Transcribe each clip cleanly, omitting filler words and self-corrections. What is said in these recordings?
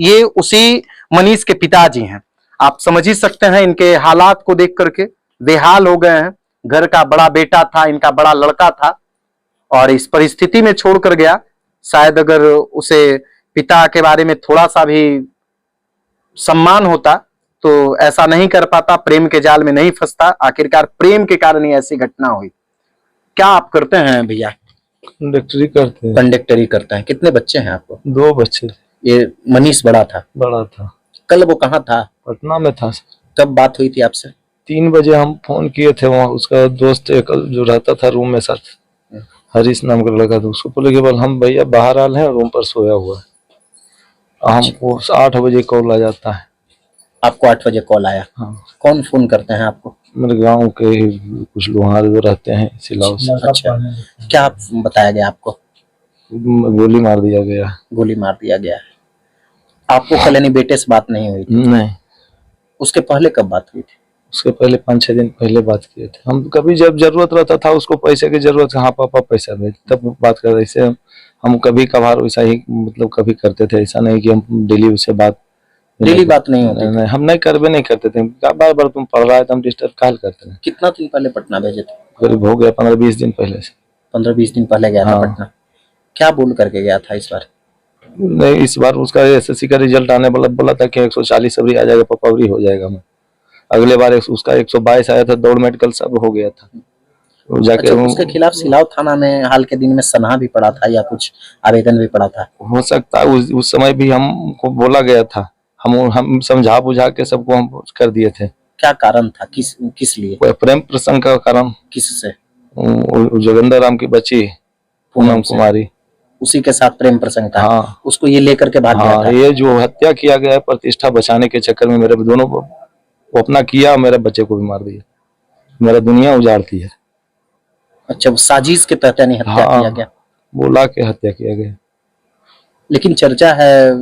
ये उसी मनीष के पिताजी हैं। आप समझ ही सकते हैं इनके हालात को देख करके, बेहाल हो गए हैं। घर का बड़ा बेटा था, इनका बड़ा लड़का था, और इस परिस्थिति में छोड़कर गया। शायद अगर उसे पिता के बारे में थोड़ा सा भी सम्मान होता तो ऐसा नहीं कर पाता, प्रेम के जाल में नहीं फंसता। आखिरकार प्रेम के कारण ही ऐसी घटना हुई। क्या आप करते हैं भैया? कंडक्टरी करते हैं। कंडक्टरी करते हैं। कितने बच्चे हैं आपको? 2 बच्चे। ये मनीष बड़ा था? बड़ा था। कल वो कहाँ था? पटना में था। कब बात हुई थी आपसे? 3 बजे हम फोन किए थे। वहाँ उसका दोस्त एक जो रहता था रूम में साथ, हरीश नाम का लड़का था, उसको बोले कि बोल हम भैया बाहर आए हैं, रूम पर सोया हुआ है। हमको 8 बजे कॉल आ जाता है। आपको 8 बजे कॉल आया? हाँ। कौन फोन करते हैं आपको? मेरे गांव के कुछ लोहार जो रहते हैं सिलाव से। अच्छा, क्या बताया गया आपको? गोली मार दिया गया। गोली मार दिया गया है। आपको कल यानी बेटे से बात नहीं हुई थी? नहीं। उसके पहले कब बात हुई थी? उसके पहले 5-6 दिन पहले बात किए थे हम। कभी जब जरूरत रहता था उसको पैसे की जरूरत, हाँ पापा पैसा भेज, तब बात कर रहे थे। हम कभी कभार वैसा ही मतलब कभी करते थे, ऐसा नहीं कि हम डेली उससे बात। डेली बात नहीं होती? नहीं, हम नहीं करबे नहीं करते थे। बार बार तुम पढ़ रहा है तो हम डिस्टर्ब काल करते थे। कितना दिन पहले पटना भेजे थे? करीब हो गया 15-20 दिन पहले से। 15-20 दिन पहले गया था पटना। क्या बोल करके गया था इस बार? नहीं, इस बार उसका एसएससी का रिजल्ट आने वाला, बोला था कि 140 अवरी आ जाएगा, पापा अवरी हो जाएगा। मैं अगले बार उसका 122 आया था, दौड़ मेडिकल सब हो गया था। जाके अच्छा, उसके खिलाफ सिलाव थाना में हाल के दिन में सनहा भी पड़ा था या कुछ आवेदन भी पड़ा था? हो सकता है उस समय भी हमको बोला गया था। हम समझा बुझा के सबको हम कर दिए थे। क्या कारण था? किस लिए? प्रेम प्रसंग का कारण। किससे? जोगिंदर राम की बच्ची पूनम कुमारी, उसी के साथ प्रेम प्रसंग था। हाँ। उसको ये लेकर के भाग गया था। ये जो हत्या किया गया है प्रतिष्ठा बचाने के चक्कर में, मेरे दोनों वो अपना किया, मेरे बच्चे को भी मार दिया, मेरा दुनिया उजाड़ दी है। अच्छा, वो साजिश के तहत यानी हत्या किया गया? बोला के हत्या किया गया। लेकिन चर्चा है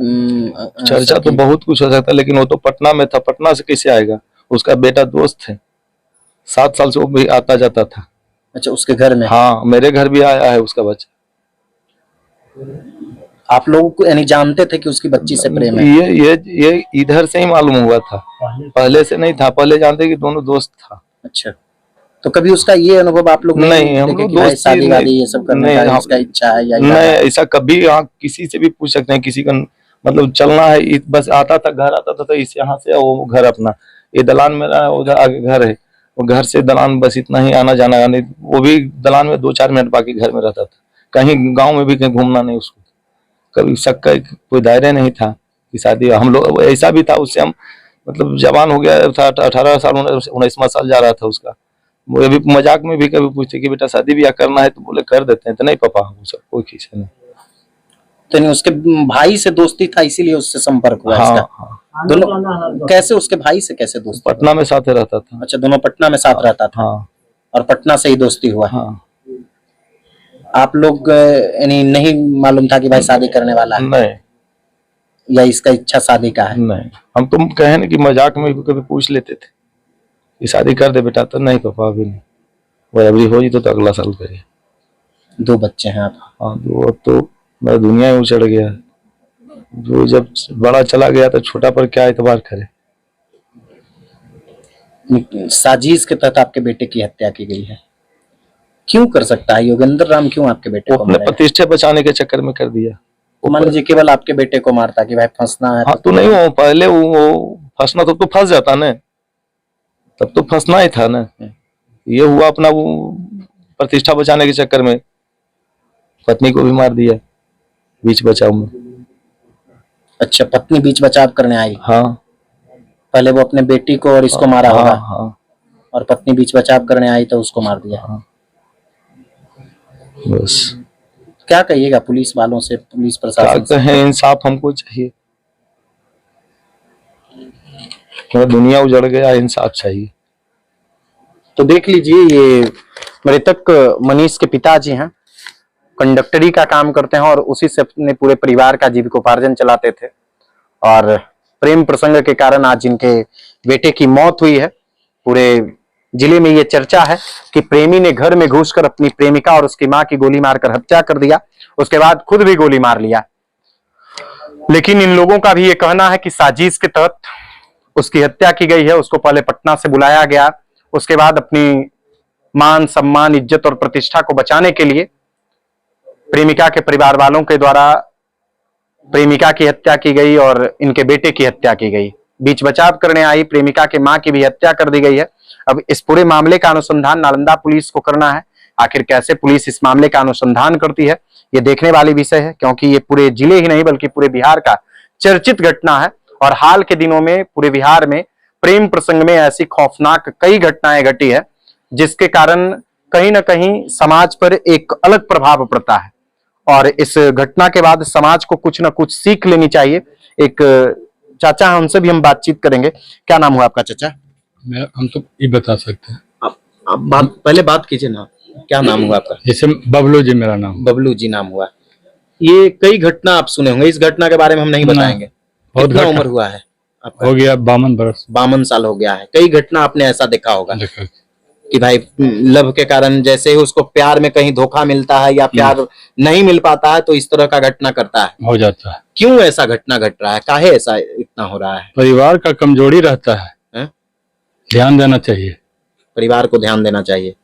चर्चा तो बहुत कुछ हो सकता है, लेकिन वो तो पटना में था, पटना से कैसे आएगा? उसका बेटा दोस्त है, 7 साल से वो भी आता जाता था। अच्छा, उसके घर में? हाँ, मेरे घर भी आया है उसका बच्चा। आप लोगों को यानी जानते थे कि उसकी बच्ची से प्रेम है? ये इधर से ही मालूम हुआ था, पहले से नहीं था। पहले जानते कि दोनों दोस्त था। अच्छा, तो कभी उसका ये अनुभव आप लोग नहीं, हम लोग दोस्त शादी वादी ये सब करने का उसका इच्छा है या नहीं? ऐसा कभी किसी से भी पूछ सकते हैं, किसी का मतलब चलना है, बस आता था, घर आता था तो इस यहाँ से वो घर अपना, ये दलान मेरा उधर आगे घर है, वो घर से दलान बस इतना ही आना जाना, वो भी दलान में 2-4 मिनट, बाकी घर में रहता था। कहीं गाँव में भी कहीं घूमना नहीं उसको। कभी शक का कोई दायरा नहीं था कि शादी। हम लोग ऐसा भी था, उससे हम मतलब जवान हो गया था, 18 साल 19वां साल जा रहा था उसका। वो अभी मजाक में भी कभी पूछते कि बेटा शादी ब्याह करना है, तो बोले कर देते हैं। तो नहीं पापा, वो सब कोई खींचे नहीं। तो नहीं, उसके भाई से दोस्ती था इसीलिए उससे संपर्क हुआ? हाँ। दोनों कैसे, उसके भाई से कैसे दोस्ती? पटना में साथ रहता था। अच्छा, दोनों पटना में साथ रहता था। हाँ। और पटना से ही दोस्ती हुआ? हाँ। आप लोग यानी नहीं मालूम था कि भाई शादी करने वाला है? नहीं। या इसका इच्छा शादी का है? नहीं, हम तुम कहे ना कि मजाक में भी कभी पूछ लेते थे कि शादी कर दे बेटा, तो नहीं पापा अभी नहीं, वो अभी हो जी तो अगला साल करिए। 2 बच्चे हैं आप? हाँ, 2। अब तो मेरा दुनिया ही उचड़ गया। जो जब बड़ा चला गया तो छोटा पर क्या एतबार करे। साजिश के तहत आपके बेटे की हत्या की गई है। क्यों कर सकता है योगेंद्र राम? क्यों आपके बेटे को अपने प्रतिष्ठा बचाने के चक्कर में कर दिया। मान लीजिए केवल आपके बेटे को मारता कि भाई फंसना है। हाँ, तो नहीं, वो पहले वो फंसना तो फंस जाता ना, तब तो फंसना ही था ना। ये हुआ अपना वो प्रतिष्ठा बचाने के चक्कर में पत्नी को भी मार दिया बीच बचाव में। अच्छा, पत्नी बीच बचाव करने आई? हाँ। पहले वो अपने बेटी को और इसको मारा होगा। हाँ। और पत्नी बीच बचाव करने आई तो उसको मार दिया। हाँ। बस क्या कहिएगा पुलिस वालों से, पुलिस प्रशासन से? क्या कहें, इंसाफ हमको चाहिए। मेरा दुनिया उजड़ गया, इंसाफ चाहिए। तो देख लीजिए, ये मृतक मनीष के पिताजी हैं, कंडक्टरी का काम करते हैं और उसी से अपने पूरे परिवार का जीविकोपार्जन चलाते थे। और प्रेम प्रसंग के कारण आज इनके बेटे की मौत हुई है। पूरे जिले में ये चर्चा है कि प्रेमी ने घर में घुसकर अपनी प्रेमिका और उसकी मां की गोली मारकर हत्या कर दिया, उसके बाद खुद भी गोली मार लिया। लेकिन इन लोगों का भी ये कहना है कि साजिश के तहत उसकी हत्या की गई है। उसको पहले पटना से बुलाया गया, उसके बाद अपनी मान सम्मान इज्जत और प्रतिष्ठा को बचाने के लिए प्रेमिका के परिवार वालों के द्वारा प्रेमिका की हत्या की गई और इनके बेटे की हत्या की गई। बीच बचाव करने आई प्रेमिका के मां की भी हत्या कर दी गई है। अब इस पूरे मामले का अनुसंधान नालंदा पुलिस को करना है। आखिर कैसे पुलिस इस मामले का अनुसंधान करती है, ये देखने वाली विषय है, क्योंकि ये पूरे जिले ही नहीं बल्कि पूरे बिहार का चर्चित घटना है। और हाल के दिनों में पूरे बिहार में प्रेम प्रसंग में ऐसी खौफनाक कई घटनाएं घटी है, जिसके कारण कहीं ना कहीं समाज पर एक अलग प्रभाव पड़ता है। और इस घटना के बाद समाज को कुछ ना कुछ सीख लेनी चाहिए। एक चाचा हैं, उनसे भी हम बातचीत करेंगे। क्या नाम हुआ आपका चाचा? हम तो ये बता सकते हैं। आप पहले बात कीजिए ना, क्या नाम हुआ आपका? जैसे बबलू जी मेरा नाम। बबलू जी नाम हुआ। ये कई घटना आप सुने होंगे, इस घटना के बारे में हम नहीं बताएंगे। बहुत कितना उम्र हुआ है आपका? हो गया 52 बरस। 52 साल हो गया है। कई घटना आपने ऐसा देखा होगा देखो कि भाई लव के कारण जैसे ही उसको प्यार में कहीं धोखा मिलता है या प्यार नहीं मिल पाता है तो इस तरह का घटना करता है। हो जाता है। क्यों ऐसा घटना घट रहा है? काहे ऐसा इतना हो रहा है? परिवार का कमजोरी रहता है, ध्यान देना चाहिए। परिवार को ध्यान देना चाहिए।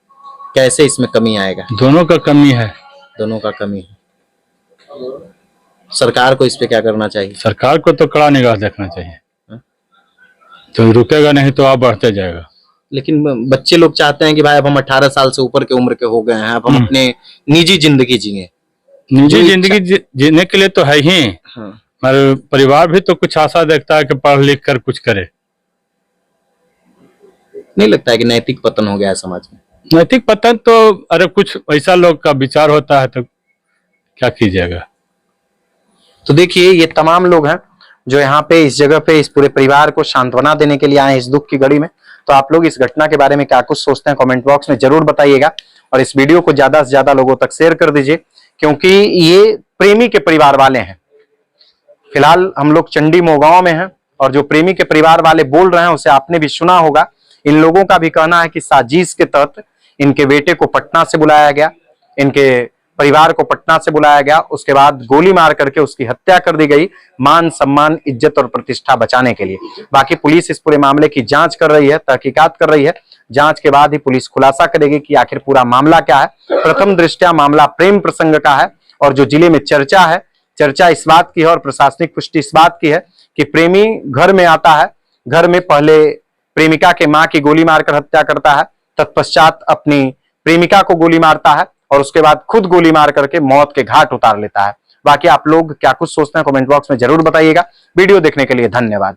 कैसे इसमें कमी आएगा? दोनों का कमी है। दोनों का कमी है। सरकार को इस पे क्या करना चाहिए? सरकार को तो कड़ा निगाह देखना चाहिए, तो रुकेगा नहीं तो आप बढ़ते जाएगा। लेकिन बच्चे लोग चाहते हैं कि भाई अब हम 18 साल से ऊपर के उम्र के हो गए हैं, अब हम अपने निजी जिंदगी जिए। निजी जिंदगी जीने के लिए तो है ही, मगर परिवार भी तो कुछ आशा देखता है कि पढ़ लिख कर कुछ करे। नहीं लगता है कि नैतिक पतन हो गया है समाज में? नैतिक पतन तो अरे कुछ ऐसा लोग का विचार होता है तो क्या कीजिएगा। तो देखिए, ये तमाम लोग हैं जो यहाँ पे इस जगह पे इस पूरे परिवार को सांत्वना देने के लिए आए इस दुख की घड़ी में। तो आप लोग इस घटना के बारे में क्या कुछ सोचते हैं, कमेंट बॉक्स में जरूर बताइएगा। और इस वीडियो को ज्यादा से ज्यादा लोगों तक शेयर कर दीजिए, क्योंकि ये प्रेमी के परिवार वाले हैं। फिलहाल हम लोग चंडी मोगांव में हैं और जो प्रेमी के परिवार वाले बोल रहे हैं उसे आपने भी सुना होगा। इन लोगों का भी कहना है कि साजिश के तहत इनके बेटे को पटना से बुलाया गया, इनके परिवार को पटना से बुलाया गया, उसके बाद गोली मार करके उसकी हत्या कर दी गई, मान सम्मान इज्जत और प्रतिष्ठा बचाने के लिए। बाकी पुलिस इस पूरे मामले की जांच कर रही है, तहकीकात कर रही है। जांच के बाद ही पुलिस खुलासा करेगी कि आखिर पूरा मामला क्या है। प्रथम दृष्टया मामला प्रेम प्रसंग का है और जो जिले में चर्चा है, चर्चा इस बात की है और प्रशासनिक पुष्टि इस बात की है कि प्रेमी घर में आता है, घर में पहले प्रेमिका के मां की गोली मारकर हत्या करता है, तत्पश्चात अपनी प्रेमिका को गोली मारता है और उसके बाद खुद गोली मार करके मौत के घाट उतार लेता है। बाकी आप लोग क्या कुछ सोचते हैं कमेंट बॉक्स में जरूर बताइएगा। वीडियो देखने के लिए धन्यवाद।